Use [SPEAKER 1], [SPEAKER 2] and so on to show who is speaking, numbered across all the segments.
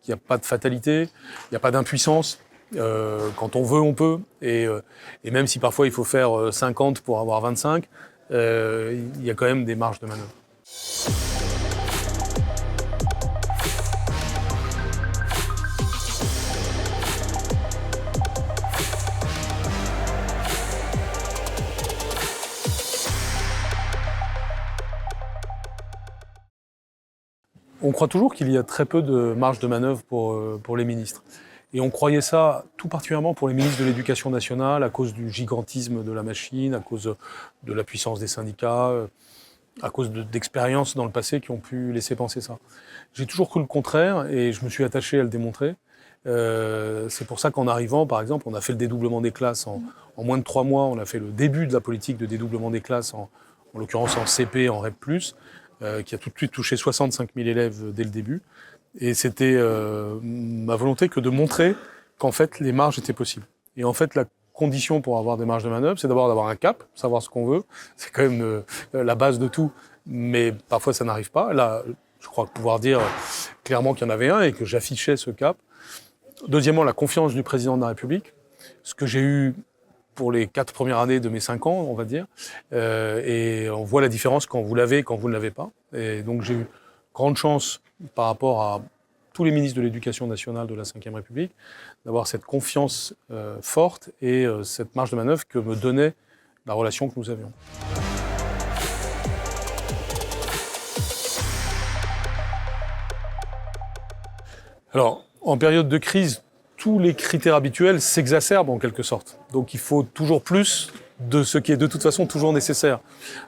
[SPEAKER 1] qu'il n'y a pas de fatalité, il n'y a pas d'impuissance. Quand on veut, on peut. Et même si parfois il faut faire 50 pour avoir 25, il y a quand même des marges de manœuvre. On croit toujours qu'il y a très peu de marge de manœuvre pour les ministres. Et on croyait ça tout particulièrement pour les ministres de l'Éducation nationale, à cause du gigantisme de la machine, à cause de la puissance des syndicats, à cause d'expériences dans le passé qui ont pu laisser penser ça. J'ai toujours cru le contraire et je me suis attaché à le démontrer. C'est pour ça qu'en arrivant, par exemple, on a fait le dédoublement des classes en moins de 3 mois. On a fait le début de la politique de dédoublement des classes, en l'occurrence en CP, en REP+, qui a tout de suite touché 65 000 élèves dès le début. Et c'était ma volonté que de montrer qu'en fait, les marges étaient possibles. Et en fait, la condition pour avoir des marges de manœuvre, c'est d'abord d'avoir un cap, savoir ce qu'on veut. C'est quand même la base de tout, mais parfois ça n'arrive pas. Là, je crois pouvoir dire clairement qu'il y en avait un et que j'affichais ce cap. Deuxièmement, la confiance du président de la République, ce que j'ai eu pour les 4 premières années de mes 5 ans, on va dire. Et on voit la différence quand vous l'avez et quand vous ne l'avez pas. Et donc j'ai eu grande chance par rapport à tous les ministres de l'Éducation nationale de la Ve République, d'avoir cette confiance forte et cette marge de manœuvre que me donnait la relation que nous avions. Alors, en période de crise, tous les critères habituels s'exacerbent en quelque sorte. Donc il faut toujours plus de ce qui est de toute façon toujours nécessaire.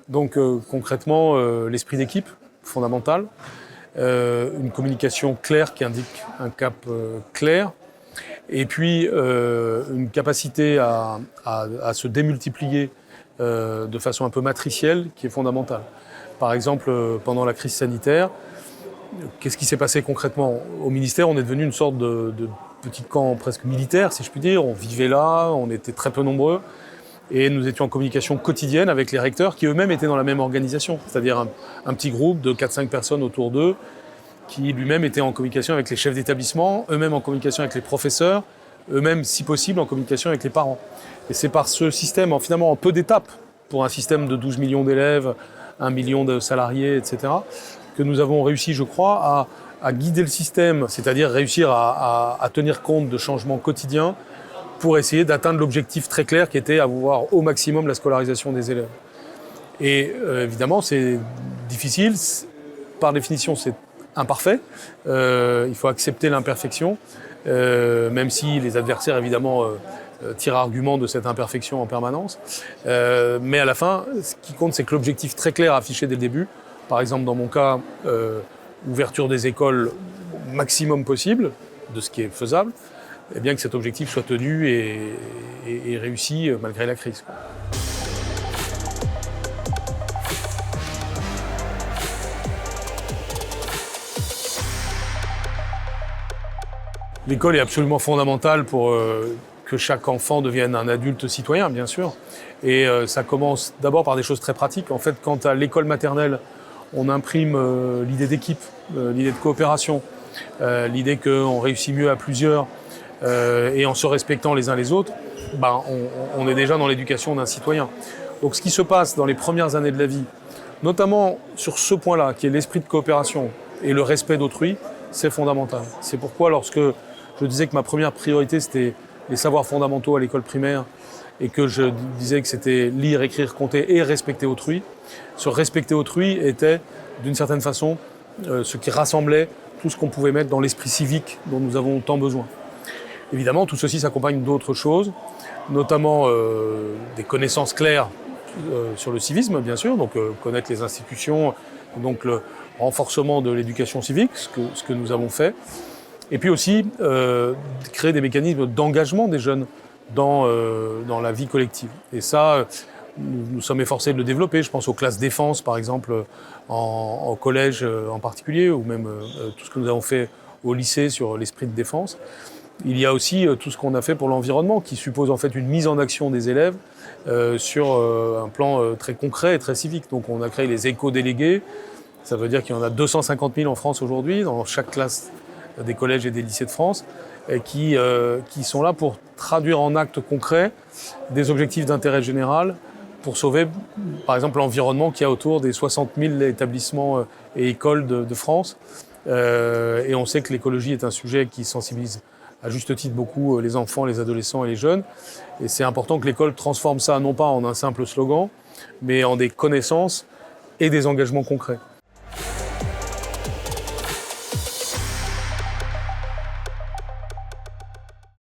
[SPEAKER 1] Donc concrètement, l'esprit d'équipe, fondamental. Une communication claire qui indique un cap clair, et puis une capacité à se démultiplier de façon un peu matricielle qui est fondamentale. Par exemple, pendant la crise sanitaire, qu'est-ce qui s'est passé concrètement? Au ministère, on est devenu une sorte de petit camp presque militaire, si je puis dire. On vivait là, on était très peu nombreux. Et nous étions en communication quotidienne avec les recteurs qui eux-mêmes étaient dans la même organisation, c'est-à-dire un petit groupe de 4-5 personnes autour d'eux qui lui-même étaient en communication avec les chefs d'établissement, eux-mêmes en communication avec les professeurs, eux-mêmes, si possible, en communication avec les parents. Et c'est par ce système, finalement en peu d'étapes, pour un système de 12 millions d'élèves, 1 million de salariés, etc., que nous avons réussi, je crois, à guider le système, c'est-à-dire réussir à tenir compte de changements quotidiens pour essayer d'atteindre l'objectif très clair qui était avoir au maximum la scolarisation des élèves. Et évidemment, c'est difficile. Par définition, c'est imparfait. Il faut accepter l'imperfection, même si les adversaires, évidemment, tirent argument de cette imperfection en permanence. Mais à la fin, ce qui compte, c'est que l'objectif très clair affiché dès le début, par exemple dans mon cas, ouverture des écoles maximum possible, de ce qui est faisable, et bien que cet objectif soit tenu et réussi malgré la crise. L'école est absolument fondamentale pour que chaque enfant devienne un adulte citoyen, bien sûr. Et ça commence d'abord par des choses très pratiques. En fait, quand à l'école maternelle, on imprime l'idée d'équipe, l'idée de coopération, l'idée qu'on réussit mieux à plusieurs, et en se respectant les uns les autres, on est déjà dans l'éducation d'un citoyen. Donc ce qui se passe dans les premières années de la vie, notamment sur ce point-là, qui est l'esprit de coopération et le respect d'autrui, c'est fondamental. C'est pourquoi lorsque je disais que ma première priorité, c'était les savoirs fondamentaux à l'école primaire, et que je disais que c'était lire, écrire, compter et respecter autrui, ce respecter autrui était, d'une certaine façon, ce qui rassemblait tout ce qu'on pouvait mettre dans l'esprit civique dont nous avons tant besoin. Évidemment, tout ceci s'accompagne d'autres choses, notamment des connaissances claires sur le civisme, bien sûr, donc connaître les institutions, donc le renforcement de l'éducation civique, ce que nous avons fait, et puis aussi créer des mécanismes d'engagement des jeunes dans la vie collective. Et ça, nous sommes efforcés de le développer. Je pense aux classes défense, par exemple, au collège en particulier, ou même tout ce que nous avons fait au lycée sur l'esprit de défense. Il y a aussi tout ce qu'on a fait pour l'environnement, qui suppose en fait une mise en action des élèves sur un plan très concret et très civique. Donc on a créé les éco-délégués. Ça veut dire qu'il y en a 250 000 en France aujourd'hui, dans chaque classe des collèges et des lycées de France, et qui sont là pour traduire en actes concrets des objectifs d'intérêt général pour sauver, par exemple, l'environnement qu'il y a autour des 60 000 établissements et écoles de France. Et on sait que l'écologie est un sujet qui sensibilise à juste titre beaucoup les enfants, les adolescents et les jeunes. Et c'est important que l'école transforme ça non pas en un simple slogan, mais en des connaissances et des engagements concrets.